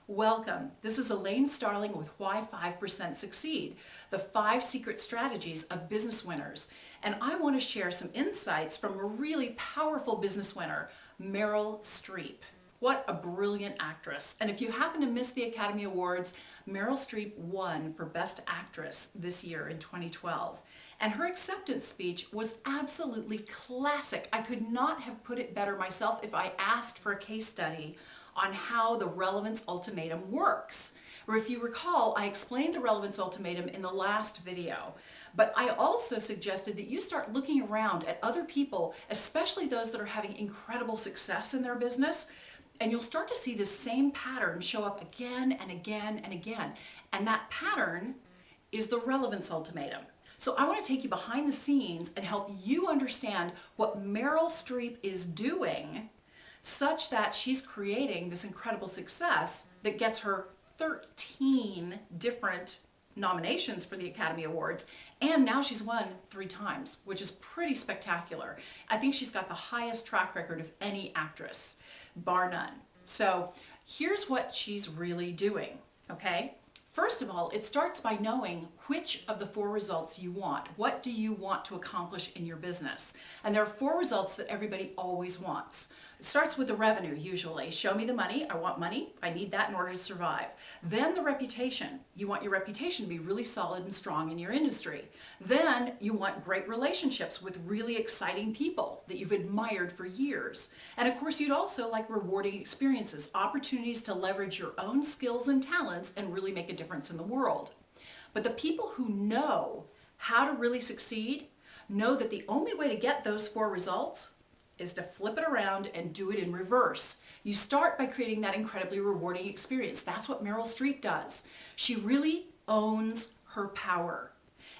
Welcome. This is Elaine Starling with Why 5% Succeed, the 5 secret strategies of business winners. And I want to share some insights from a really powerful business winner, Meryl Streep. What a brilliant actress. And if you happen to miss the Academy Awards, Meryl Streep won for Best Actress this year in 2012. And her acceptance speech was absolutely classic. I could not have put it better myself if I asked for a case study on how the Relevance Ultimatum works. Or if you recall, I explained the Relevance Ultimatum in the last video, but I also suggested that you start looking around at other people, especially those that are having incredible success in their business, and you'll start to see this same pattern show up again and again and again. And that pattern is the Relevance Ultimatum. So I want to take you behind the scenes and help you understand what Meryl Streep is doing such that she's creating this incredible success that gets her 13 different nominations for the Academy Awards, and now she's won 3 times, which is pretty spectacular. I think she's got the highest track record of any actress, bar none. So here's what she's really doing, okay? First of all, it starts by knowing which of the 4 results you want. What do you want to accomplish in your business? And there are 4 results that everybody always wants. It starts with the revenue, usually. Show me the money. I want money. I need that in order to survive. Then the reputation. You want your reputation to be really solid and strong in your industry. Then you want great relationships with really exciting people that you've admired for years. And of course, you'd also like rewarding experiences, opportunities to leverage your own skills and talents and really make a difference in the world. But the people who know how to really succeed know that the only way to get those 4 results is to flip it around and do it in reverse. You start by creating that incredibly rewarding experience. That's what Meryl Streep does. She really owns her power.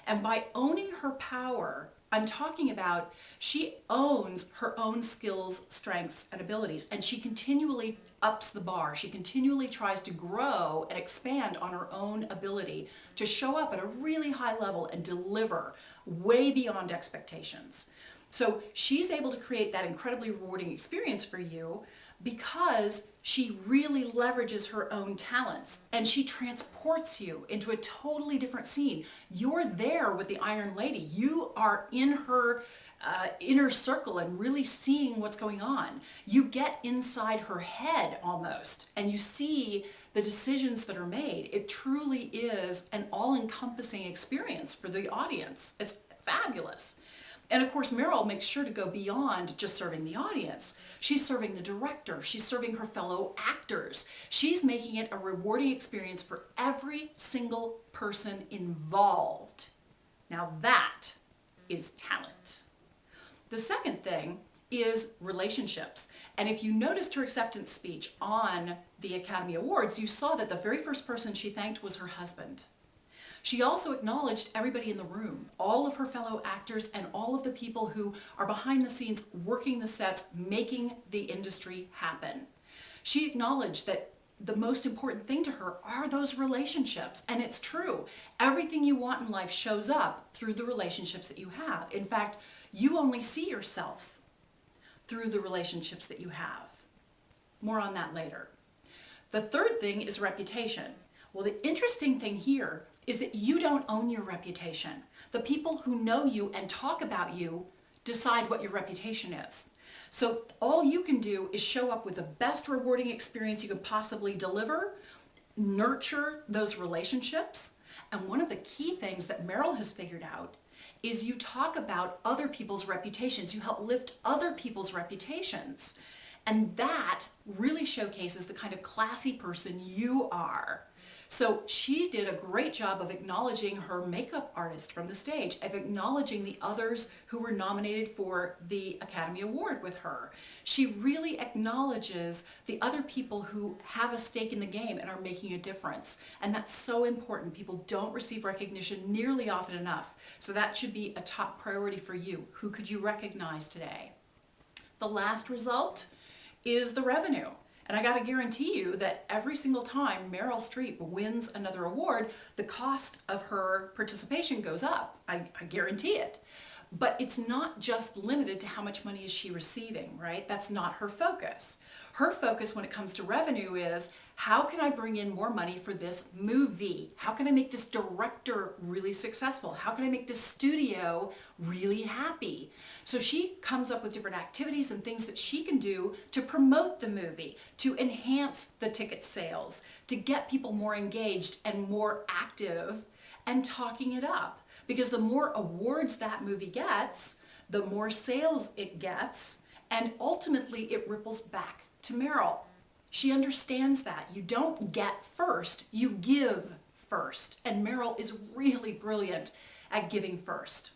And by owning her power, I'm talking about she owns her own skills, strengths, and abilities, and she continually ups the bar. She continually tries to grow and expand on her own ability to show up at a really high level and deliver way beyond expectations. So she's able to create that incredibly rewarding experience for you because she really leverages her own talents and she transports you into a totally different scene. You're there with the Iron Lady. You are in her inner circle and really seeing what's going on. You get inside her head almost and you see the decisions that are made. It truly is an all-encompassing experience for the audience. It's fabulous. And of course, Meryl makes sure to go beyond just serving the audience. She's serving the director. She's serving her fellow actors. She's making it a rewarding experience for every single person involved. Now that is talent. The second thing is relationships. And if you noticed her acceptance speech on the Academy Awards, you saw that the very first person she thanked was her husband. She also acknowledged everybody in the room, all of her fellow actors and all of the people who are behind the scenes working the sets, making the industry happen. She acknowledged that the most important thing to her are those relationships. And it's true. Everything you want in life shows up through the relationships that you have. In fact, you only see yourself through the relationships that you have. More on that later. The third thing is reputation. Well, the interesting thing here is that you don't own your reputation. The people who know you and talk about you decide what your reputation is. So all you can do is show up with the best rewarding experience you can possibly deliver, nurture those relationships, and one of the key things that Meryl has figured out is you talk about other people's reputations. You help lift other people's reputations. And that really showcases the kind of classy person you are. So she did a great job of acknowledging her makeup artist from the stage, of acknowledging the others who were nominated for the Academy Award with her. She really acknowledges the other people who have a stake in the game and are making a difference. And that's so important. People don't receive recognition nearly often enough. So that should be a top priority for you. Who could you recognize today? The last result is the revenue. And I got to guarantee you that every single time Meryl Streep wins another award, the cost of her participation goes up. I guarantee it. But it's not just limited to how much money is she receiving, right? That's not her focus. Her focus when it comes to revenue is, how can I bring in more money for this movie? How can I make this director really successful? How can I make this studio really happy? So she comes up with different activities and things that she can do to promote the movie, to enhance the ticket sales, to get people more engaged and more active and talking it up. Because the more awards that movie gets, the more sales it gets, and ultimately it ripples back to Meryl. She understands that. You don't get first, you give first. And Meryl is really brilliant at giving first.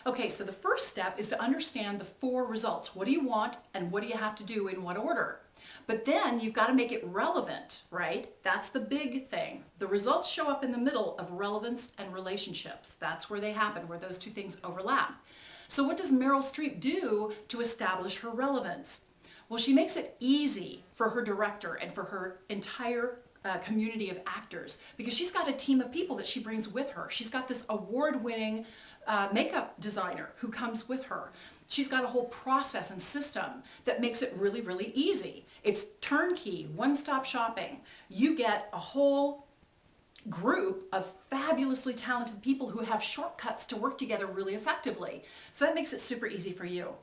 Okay, so the first step is to understand the 4 results. What do you want and what do you have to do in what order? But then you've got to make it relevant, right? That's the big thing. The results show up in the middle of relevance and relationships. That's where they happen, where those 2 things overlap. So what does Meryl Streep do to establish her relevance? Well, she makes it easy for her director and for her entire community of actors, because she's got a team of people that she brings with her. She's got this award-winning makeup designer who comes with her. She's got a whole process and system that makes it really, really easy. It's turnkey, one-stop shopping. You get a whole group of fabulously talented people who have shortcuts to work together really effectively. So that makes it super easy for you.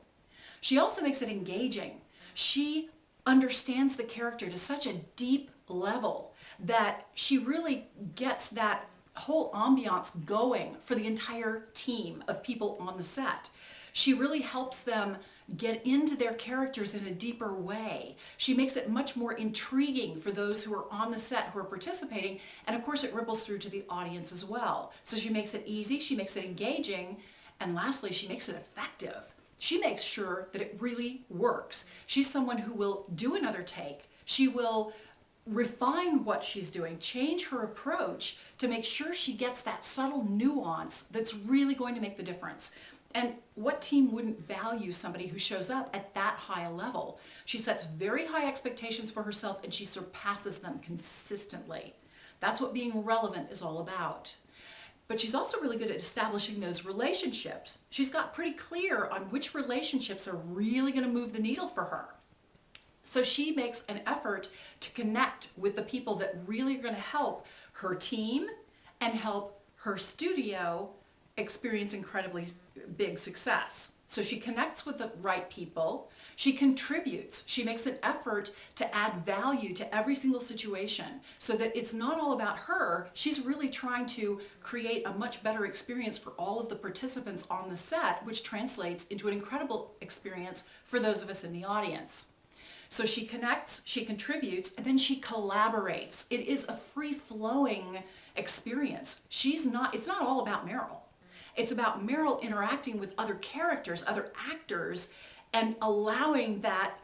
She also makes it engaging. She understands the character to such a deep level that she really gets that whole ambiance going for the entire team of people on the set. She really helps them get into their characters in a deeper way. She makes it much more intriguing for those who are on the set, who are participating, and of course it ripples through to the audience as well. So she makes it easy, she makes it engaging, and lastly, she makes it effective. She makes sure that it really works. She's someone who will do another take. She will refine what she's doing, change her approach to make sure she gets that subtle nuance that's really going to make the difference. And what team wouldn't value somebody who shows up at that high a level? She sets very high expectations for herself and she surpasses them consistently. That's what being relevant is all about. But she's also really good at establishing those relationships. She's got pretty clear on which relationships are really going to move the needle for her. So she makes an effort to connect with the people that really are going to help her team and help her studio experience incredibly big success. So she connects with the right people, she contributes, she makes an effort to add value to every single situation so that it's not all about her. She's really trying to create a much better experience for all of the participants on the set, which translates into an incredible experience for those of us in the audience. So she connects, she contributes, and then she collaborates. It is a free-flowing experience. It's not all about Meryl. It's about Meryl interacting with other characters, other actors, and allowing that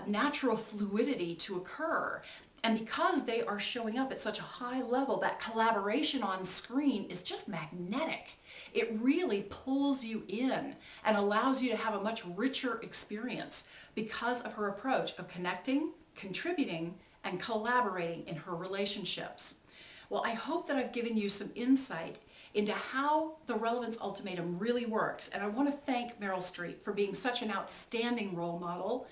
natural fluidity to occur. And because they are showing up at such a high level, that collaboration on screen is just magnetic. It really pulls you in and allows you to have a much richer experience because of her approach of connecting, contributing, and collaborating in her relationships. Well, I hope that I've given you some insight into how the Relevance Ultimatum really works. And I want to thank Meryl Streep for being such an outstanding role model.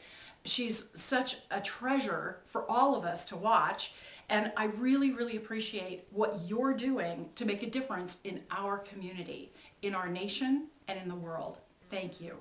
She's such a treasure for all of us to watch. And I really, really appreciate what you're doing to make a difference in our community, in our nation, and in the world. Thank you.